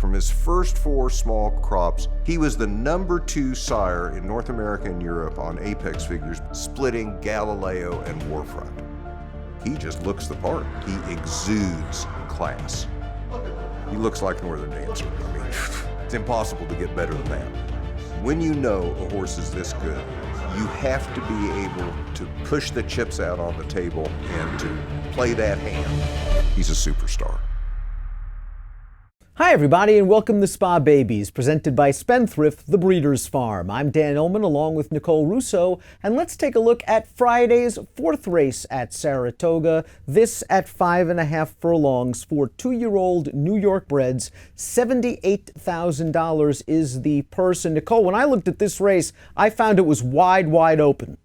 From his first 4 small crops, he was the #2 sire in North America and Europe on apex figures, splitting Galileo and Warfront. He just looks the part. He exudes class. He looks like Northern Dancer. I mean, it's impossible to get better than that. When you know a horse is this good, you have to be able to push the chips out on the table and to play that hand. He's a superstar. Hi everybody and welcome to Spa Babies, presented by Spendthrift, the Breeders' Farm. I'm Dan Illman along with Nicole Russo, and let's take a look at Friday's 4th race at Saratoga. This at 5.5 furlongs for 2-year-old New York breds. $78,000 is the purse. And Nicole, when I looked at this race, I found it was wide open.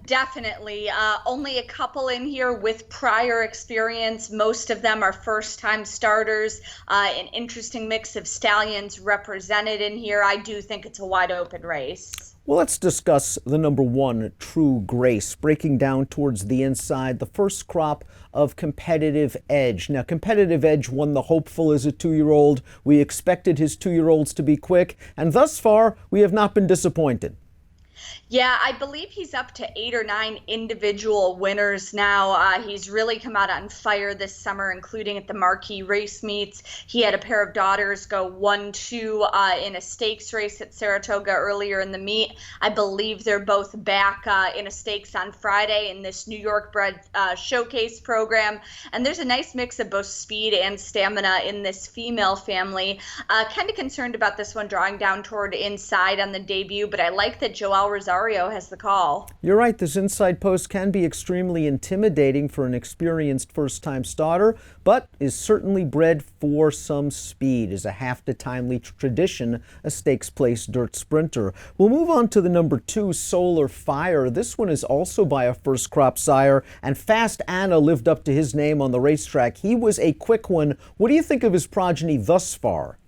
Definitely. Only a couple in here with prior experience. Most of them are first-time starters. An interesting mix of stallions represented in here. I do think it's a wide-open race. Well, let's discuss the #1, True Grace, breaking down towards the inside, the first crop of Competitive Edge. Now, Competitive Edge won the Hopeful as a 2-year-old. We expected his 2-year-olds to be quick, and thus far, we have not been disappointed. Yeah, I believe he's up to 8 or 9 individual winners now. He's really come out on fire this summer, including at the marquee race meets. He had a pair of daughters go 1-2 in a stakes race at Saratoga earlier in the meet. I believe they're both back in a stakes on Friday in this New York bred showcase program. And there's a nice mix of both speed and stamina in this female family. Kind of concerned about this one drawing down toward inside on the debut, but I like that Joel Rosario has the call. You're right, this inside post can be extremely intimidating for an experienced first-time starter, but is certainly bred for some speed. Is a half-to-timely tradition, a stakes place dirt sprinter. We'll move on to the #2, Solar Fire. This one is also by a first crop sire, and Fast Anna lived up to his name on the racetrack. He was a quick one. What do you think of his progeny thus far?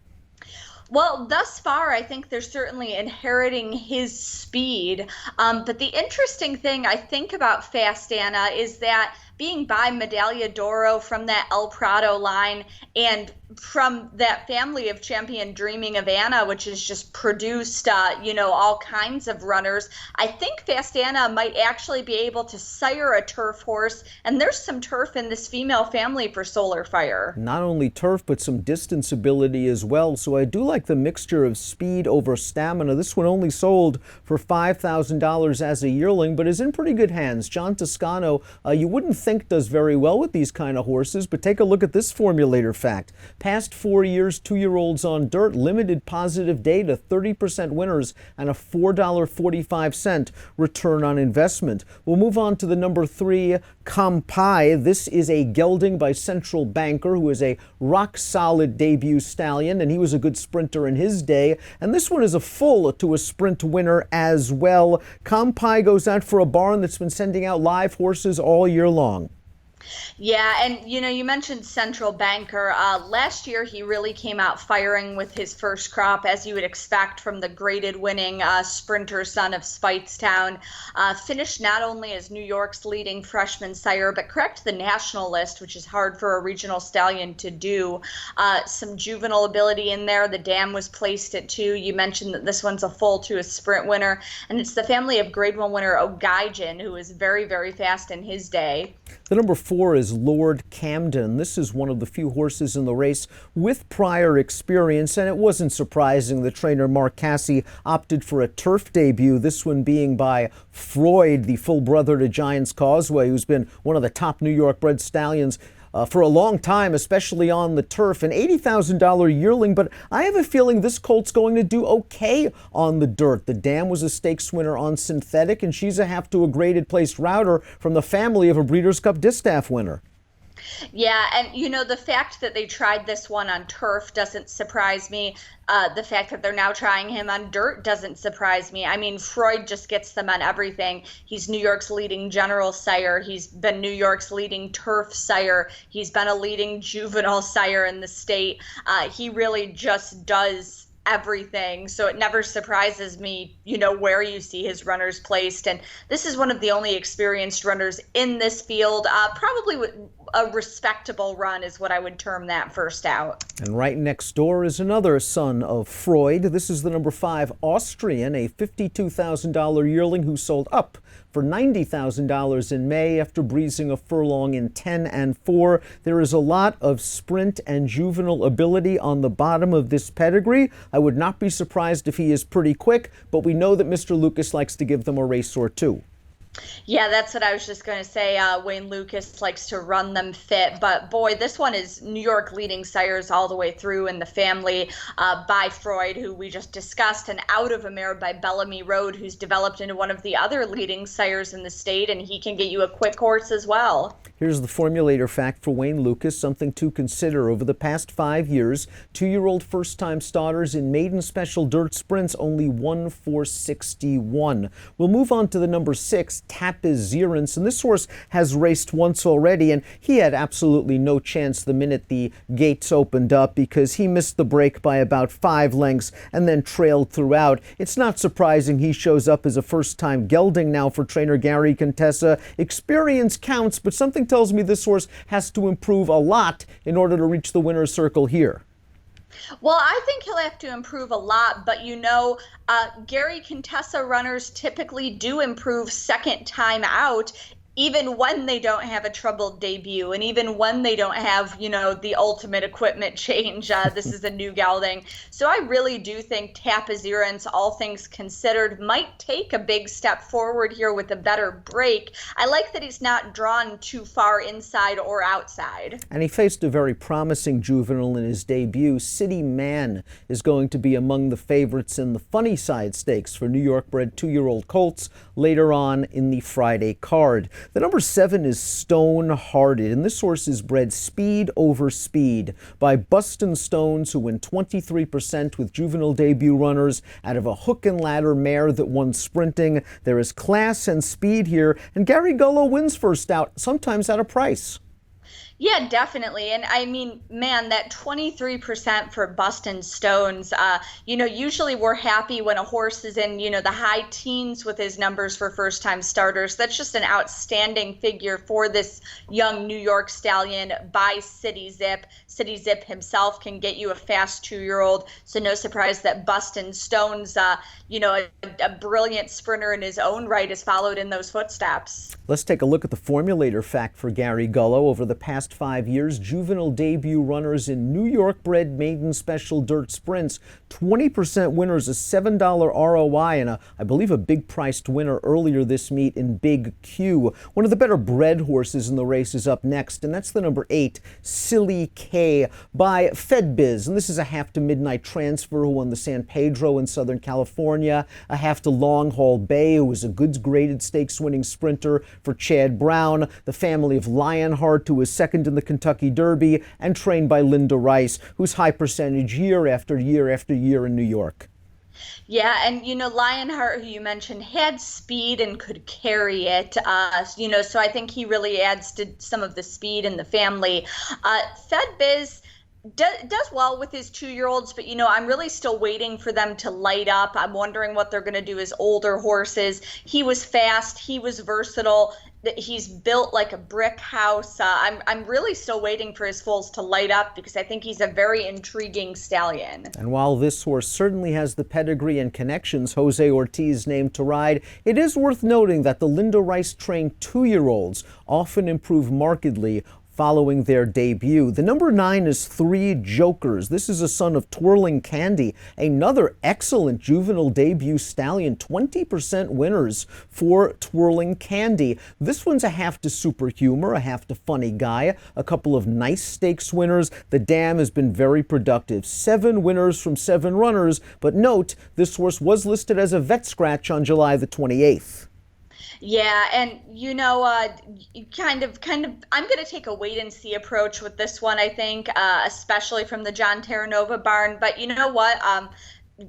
Well, thus far, I think they're certainly inheriting his speed. But the interesting thing I think about Fast Anna is that being by Medaglia d'Oro from that El Prado line and from that family of Champion Dreaming of Anna, which has just produced, all kinds of runners, I think Fast Anna might actually be able to sire a turf horse. And there's some turf in this female family for Solar Fire. Not only turf, but some distance ability as well. So I do like the mixture of speed over stamina. This one only sold for $5,000 as a yearling, but is in pretty good hands. John Toscano, you wouldn't think does very well with these kind of horses, but take a look at this formulator fact. Past 4 years, 2-year-olds on dirt, limited positive data, 30% winners, and a $4.45 return on investment. We'll move on to the #3, Kampai. This is a gelding by Central Banker, who is a rock-solid debut stallion, and he was a good sprinter in his day. And this one is a full to a sprint winner as well. Kampai goes out for a barn that's been sending out live horses all year long. Yeah, and you mentioned Central Banker. Last year, he really came out firing with his first crop, as you would expect from the graded winning sprinter son of Speightstown. Finished not only as New York's leading freshman sire, but cracked the national list, which is hard for a regional stallion to do. Some juvenile ability in there. The dam was placed at 2. You mentioned that this one's a full to a sprint winner, and it's the family of Grade 1 winner O'Gaijin, who was very, very fast in his day. The #4 is Lord Camden. This is one of the few horses in the race with prior experience, and it wasn't surprising the trainer Mark Cassie opted for a turf debut, this one being by Freud, the full brother to Giant's Causeway, who's been one of the top New York bred stallions for a long time, especially on the turf. An $80,000 yearling, but I have a feeling this colt's going to do okay on the dirt. The dam was a stakes winner on synthetic, and she's a half to a graded placed router from the family of a Breeders' Cup Distaff winner. Yeah, and the fact that they tried this one on turf doesn't surprise me. The fact that they're now trying him on dirt doesn't surprise me. I mean, Freud just gets them on everything. He's New York's leading general sire. He's been New York's leading turf sire. He's been a leading juvenile sire in the state. He really just does everything. So it never surprises me, where you see his runners placed. And this is one of the only experienced runners in this field. Probably with a respectable run is what I would term that first out. And right next door is another son of Freud. This is the number 5 Austrian, a $52,000 yearling who sold up for $90,000 in May after breezing a furlong in 10 and 4. There is a lot of sprint and juvenile ability on the bottom of this pedigree. I would not be surprised if he is pretty quick, but we know that Mr. Lucas likes to give them a race or two. Yeah, that's what I was just going to say. Wayne Lucas likes to run them fit. But boy, this one is New York leading sires all the way through in the family by Freud, who we just discussed, and Out of a Mare by Bellamy Road, who's developed into one of the other leading sires in the state, and he can get you a quick horse as well. Here's the formulator fact for Wayne Lucas, something to consider. Over the past 5 years, 2-year-old first-time starters in maiden special dirt sprints only won 461. We'll move on to the number 6, Tapizearance, and this horse has raced once already, and he had absolutely no chance the minute the gates opened up because he missed the break by about 5 lengths and then trailed throughout. It's not surprising he shows up as a first-time gelding now for trainer Gary Contessa. Experience counts, but something tells me this horse has to improve a lot in order to reach the winner's circle here. Well, I think he'll have to improve a lot, but Gary Contessa runners typically do improve second time out, even when they don't have a troubled debut, and even when they don't have, the ultimate equipment change. This is a new gelding. So I really do think Tapizearance, all things considered, might take a big step forward here with a better break. I like that he's not drawn too far inside or outside. And he faced a very promising juvenile in his debut. City Man is going to be among the favorites in the Funny Side Stakes for New York bred 2-year-old colts later on in the Friday card. The number 7 is Stone Hearted, and this horse is bred speed over speed by Buston Stones, who win 23% with juvenile debut runners out of a hook and ladder mare that won sprinting. There is class and speed here, and Gary Gullo wins first out, sometimes at a price. Yeah, definitely. And I mean, man, that 23% for Buston Stones, usually we're happy when a horse is in, the high teens with his numbers for first-time starters. That's just an outstanding figure for this young New York stallion by City Zip. City Zip himself can get you a fast 2-year-old, so no surprise that Buston Stones, a brilliant sprinter in his own right, is followed in those footsteps. Let's take a look at the formulator fact for Gary Gullo. Over the past 5 years, juvenile debut runners in New York bred maiden special dirt sprints, 20% winners, a $7 ROI, and I believe a big priced winner earlier this meet in Big Q. One of the better bred horses in the race is up next, and that's the number 8, Scilly Cay by Fedbiz. And this is a half to midnight transfer who won the San Pedro in Southern California, a half to Long Haul Bay, who was a goods graded stakes winning sprinter for Chad Brown, the family of Lionheart, who was second in the Kentucky Derby, and trained by Linda Rice, who's high percentage year after year after year in New York. Yeah, and Lionheart, who you mentioned, had speed and could carry it. So I think he really adds to some of the speed in the family. Fedbiz does well with his 2-year-olds, but I'm really still waiting for them to light up. I'm wondering what they're going to do as older horses. He was fast, he was versatile. He's built like a brick house. I'm really still waiting for his foals to light up because I think he's a very intriguing stallion. And while this horse certainly has the pedigree and connections Jose Ortiz named to ride, it is worth noting that the Linda Rice trained 2-year-olds often improve markedly following their debut. The number 9 is 3 Jokers. This is a son of Twirling Candy, another excellent juvenile debut stallion, 20% winners for Twirling Candy. This one's a half to Super Humor, a half to Funny Guy, a couple of nice stakes winners. The dam has been very productive. 7 winners from 7 runners, but note, this horse was listed as a vet scratch on July the 28th. Yeah, and I'm going to take a wait and see approach with this one, I think, especially from the John Terranova barn. But you know what?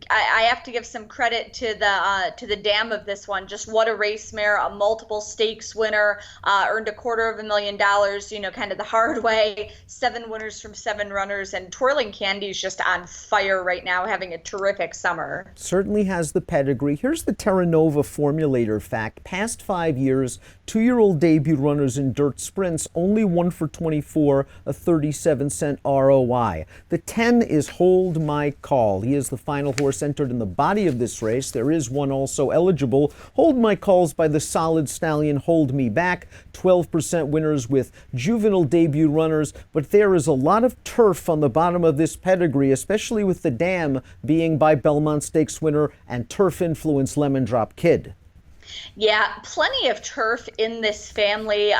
I have to give some credit to the dam of this one. Just what a race mare, a multiple stakes winner, earned $250,000, you know, kind of the hard way. 7 winners from 7 runners, and Twirling Candy's just on fire right now, having a terrific summer. Certainly has the pedigree. Here's the Terra Nova formulator fact. Past 5 years, 2-year-old debut runners in dirt sprints, only 1 for 24, a 37-cent ROI. The 10 is Hold My Call. He is the final horse entered in the body of this race. There is one also eligible. Hold My Call's by the solid stallion Hold Me Back. 12% winners with juvenile debut runners, but there is a lot of turf on the bottom of this pedigree, especially with the dam being by Belmont Stakes winner and turf influence Lemon Drop Kid. Yeah, plenty of turf in this family.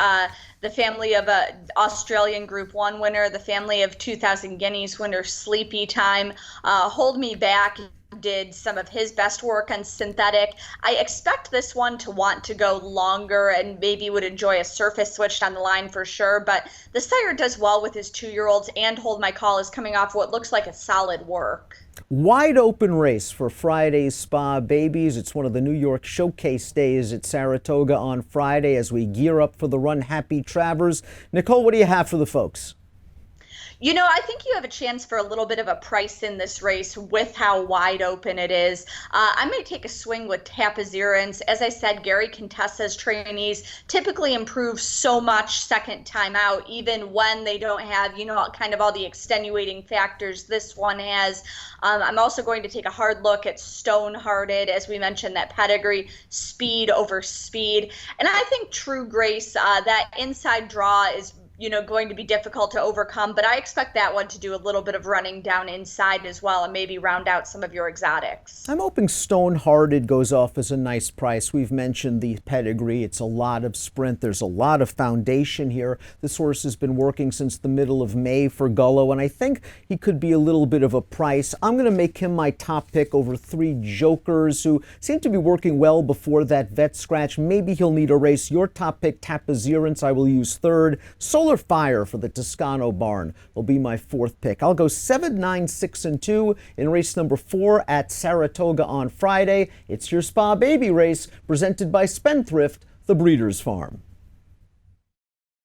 The family of a Australian Group 1 winner, the family of 2,000 Guineas winner Sleepy Time. Hold Me Back did some of his best work on synthetic. I expect this one to want to go longer and maybe would enjoy a surface switch down the line for sure, but the sire does well with his 2-year-olds, and Hold My Call is coming off what looks like a solid work. Wide open race for Friday's Spa Babies. It's one of the New York showcase days at Saratoga on Friday as we gear up for the run. Happy Travers. Nicole, what do you have for the folks? You know, I think you have a chance for a little bit of a price in this race with how wide open it is. I may take a swing with Tapizearance. As I said, Gary Contessa's trainees typically improve so much second time out, even when they don't have, you know, kind of all the extenuating factors this one has. I'm also going to take a hard look at Stonehearted, as we mentioned, that pedigree, speed over speed. And I think True Grace, that inside draw is going to be difficult to overcome, but I expect that one to do a little bit of running down inside as well and maybe round out some of your exotics. I'm hoping Stonehearted goes off as a nice price. We've mentioned the pedigree. It's a lot of sprint. There's a lot of foundation here. This horse has been working since the middle of May for Gullo, and I think he could be a little bit of a price. I'm going to make him my top pick over 3 jokers who seem to be working well before that vet scratch. Maybe he'll need a race. Your top pick, Tapizearance, I will use 3rd. Solar Fire for the Toscano barn will be my 4th pick. I'll go 7, 9, 6, and 2 in race number 4 at Saratoga on Friday. It's your Spa Baby race presented by Spendthrift, the Breeders' Farm.